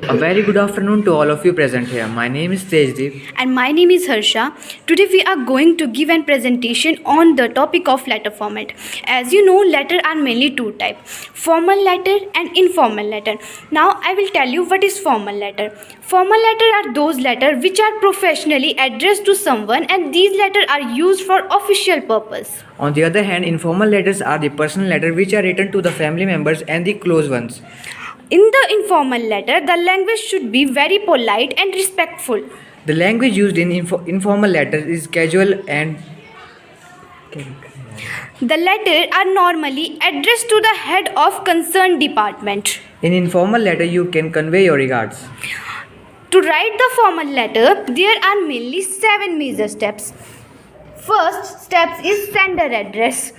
A very good afternoon to all of you present here. My name is Tejdeep. And my name is Harsha. Today we are going to give a presentation on the topic of letter format. As you know, letters are mainly two types, formal letter and informal letter. Now I will tell you what is formal letter. Formal letter are those letters which are professionally addressed to someone, and these letters are used for official purpose. On the other hand, informal letters are the personal letters which are written to the family members and the close ones. In the informal letter, the language should be very polite and respectful. The language used in informal letters is casual and The letters are normally addressed to the head of concerned department. in informal letter you can convey your regards. To write the formal letter, there are mainly 7 major steps. First step is sender address.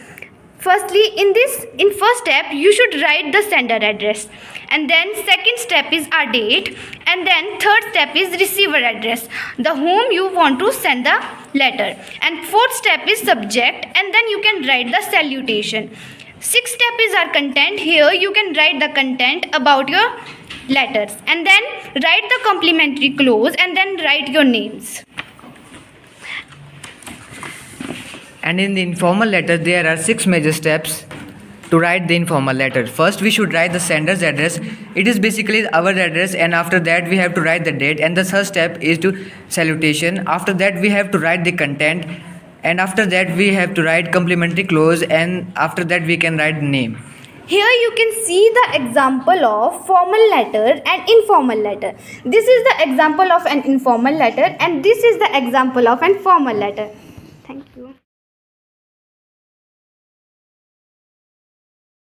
Firstly, in first step, you should write the sender address. And then second step is our date. And then third step is receiver address, the whom you want to send the letter. And fourth step is subject, and then you can write the salutation. Sixth step is our content. Here you can write the content about your letters. And then write the complimentary clause, and then write your names. And in the informal letter there are 6 major steps to write the informal letter. First we should write the sender's address. It is basically our address, and after that we have to write the date, and the third step is to salutation. After that we have to write the content, and after that we have to write complimentary clause, and after that we can write name. Here you can see the example of formal letter and informal letter. This is the example of an informal letter, and this is the example of an formal letter.